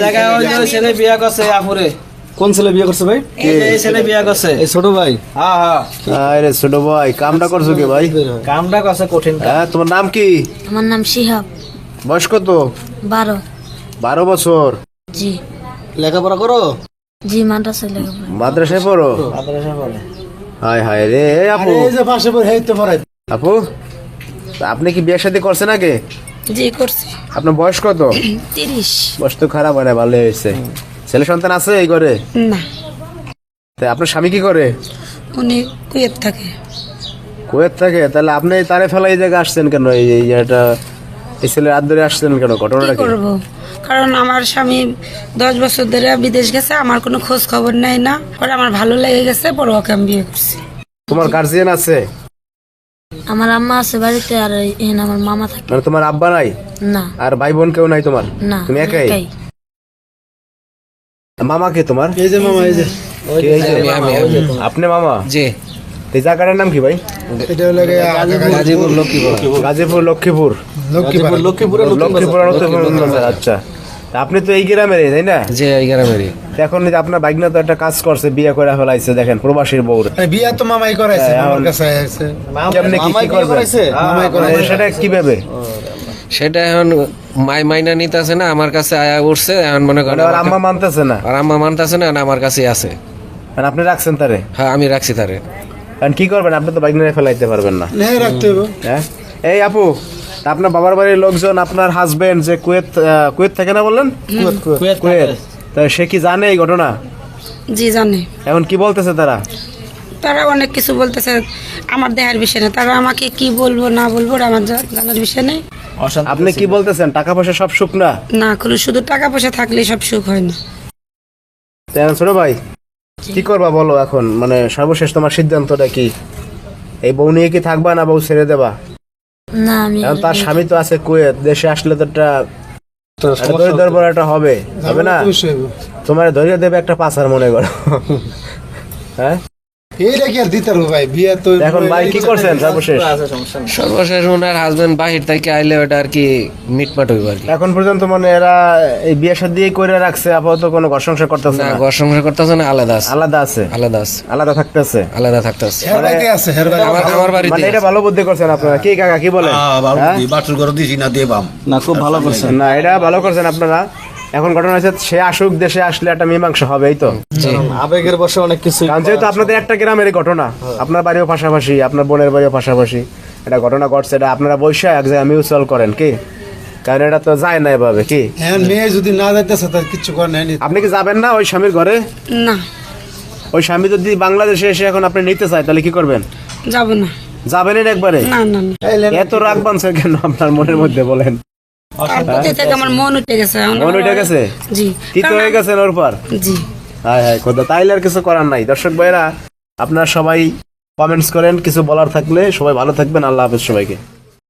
জায়গায় ওই যে ছেলে বিয়া করছে আপুরে। কোন ছেলে বিয়ে করছে ভাই? এই ছেলে বিয়া করছে। এই ছোট ভাই? হ্যাঁ হ্যাঁ। আরে ছোট ভাই, কামটা করছো কি ভাই? কামটা করছে কঠিন। হ্যাঁ, তোমার নাম কি? আমার নাম শিহাব। বয়স কত? 12। 12 বছর। জি লেখাপড়া করো? জি মাদ্রাসায় লেখাপড়া। মাদ্রাসায় পড়ো? মাদ্রাসা পড়ে। হায় হায় রে আপু। এই যে পাশে পড়ে হেইতে পড়াই। আপু, তা আপনি কি বিয়ে শাদী করছেন আগে? জি করছি। আপনার বয়স কত? 30। বয়স তো খারাপ হয় না, ভালো হয়েছে। ছেলে সন্তান আছে এই ঘরে? না, তা আপনার স্বামী কি করে? উনি কুয়েত থাকে। কুয়েত থাকে? তাহলে আপনি তারে ফেলা এই জায়গায় আসছেন কেন? এই এটা এই ছেলের হাত ধরে আসছেন কেন? কি ঘটনাটা কি? করব, কারণ আমার স্বামী 10 বছর ধরে বিদেশ গেছে, আমার কোনো খোঁজ খবর নেই না। পরে আমার ভালো লেগে গেছে, পরে ওকে আমি বিয়ে করছি। তোমার গার্জিয়ান আছে? আমার আম্মা আছে বাড়িতে, আর এখানে আমার মামা থাকে। মানে তোমার আব্বা নাই? না আর ভাই বোন কেউ নাই তোমার? না, তুমি একাই? মামা কে তোমার? এই যে মামা, এই যে কে এই যে? আপনি মামা? জি। এই জায়গাটার নাম কি ভাই? এটা হলো গাজীপুর লক্ষ্মীপুর। গাজীপুর লক্ষ্মীপুর। লক্ষ্মীপুর। আচ্ছা, তা আপনি তো এই গ্রামেরই তাই না? জি এই গ্রামেরই। তা এখন এই যে আপনার বাইকনা তো একটা কাজ করছে, বিয়ে করে ফেলাইছে, দেখেন প্রবাসীর বউ। বিয়া তো মামাই করাইছে, হ্যাঁ, আমার কাছে আছে। কেমনে কি করবে? মামাই করাইছে। সেটা কিভাবে? সেটা এখন মাইনা নিতেছে না, আমার কাছে আয়া উঠছে। এখন মনে করেন মানে ওর আম্মা মানতেছে না? আর আম্মা মানতেছে না, এখন আমার কাছে আছে। আর আপনি রাখছেন তারে? হ্যাঁ আমি রাখছি তারে। কারণ কি করবেন, আপনি তো বাইক নিয়ে ফেলাইতে পারবেন না। নেই রাখতে হবে। হ্যাঁ, এই আপু, তা আপনার বাবার বাড়ির লোকজন, আপনার হাজবেন্ড যে কুয়েত থাকে না বললেন? কুয়েত। তা সে কি জানে এই ঘটনা? জি জানে। এখন কি বলতেছে তারা? তারা অনেক কিছু বলতেছে, আমার দেহার বিষয় না। তারা আমাকে কি বলবো না বলবো ওটা আমার জানার বিষয় নেই। আপনি কি বলতেছেন, টাকা পয়সা সব সুখ না? না, কোনো শুধু টাকা পয়সা থাকলে সব সুখ হয় না। ছোট ভাই, কি করবা বলো এখন? মানে সর্বশেষ তোমার সিদ্ধান্তটা কি? এই বউ নিয়ে কি থাকবা না বউ ছেড়ে দেবা? না, আমি এখন তার স্বামী তো আছে কুয়েত, দেশে আসলে তো একটা দরিদ্র একটা হবে না? তোমার ধরিয়ে দেবে একটা পাচার, মনে করো। হ্যাঁ, এইটা কি আর দিতে হবে ভাই? বিয়া তো এখন ভাই কি করছেন সর্বশেষ? সর্বশেষ ওনার হাজবেন্ড বাহির থেকে আইলে ওটা আর কি মিটমাট হইব আর কি। এখন পর্যন্ত মানে এরা এই বিয়ে শাদী করে রাখছে, আপাতত কোনো ঘর সংসার করতেছে না, না? ঘর সংসার করতেছে না, আলাদা আছে। আলাদা আছে? আলাদা আছে, আলাদা থাকতেছে? আলাদা থাকতেছে। হের বাড়িতে আছে, হের বাড়িতে। আমার বাড়িতে মানে এটা ভালো বুদ্ধি করছেন আপনারা। কি কাকা কি বলেন? না খুব ভালো করছেন। না, এটা ভালো করছেন আপনারা। এখন ঘটনা হচ্ছে, সে আসুক, দেশে আসলে একটা মীমাংসা হবে, এই তো। আবেগের বসে অনেক কিছু। কারণ যেহেতু আপনাদের একটা গ্রামের ঘটনা, আপনার বাড়িও পাশাপাশি, আপনার বোনের বাড়িও পাশাপাশি, এটা ঘটনা ঘটছে, এটা আপনারা বৈশা এক জায়গায় মিউচুয়াল করেন কি? কারণ এটা তো যায় না এভাবে কি? হ্যাঁ, মেয়ে যদি না যাইতেছে তার কিছু করার নাই। আপনি কি যাবেন না ওই স্বামীর ঘরে? না, ওই স্বামী যদি বাংলাদেশে এসে এখন আপনি নিতে চায়, তাহলে কি করবেন? যাব না। যাবেন একবারে? না না না, এত রাগ বানছে কেন আপনার মনের মধ্যে বলেন? তার প্রতি থেকে আমার মন উঠে গেছে। মন উঠে গেছে? জি, তিতো হয়ে গেছেন ওর পর? জি। হায় হায় খোদা, তাইলে আর কিছু করার নাই। দর্শক ভাইরা, আপনারা সবাই কমেন্টস করেন, কিছু বলার থাকলে। সবাই ভালো থাকবেন, আল্লাহ হাফেজ সবাইকে।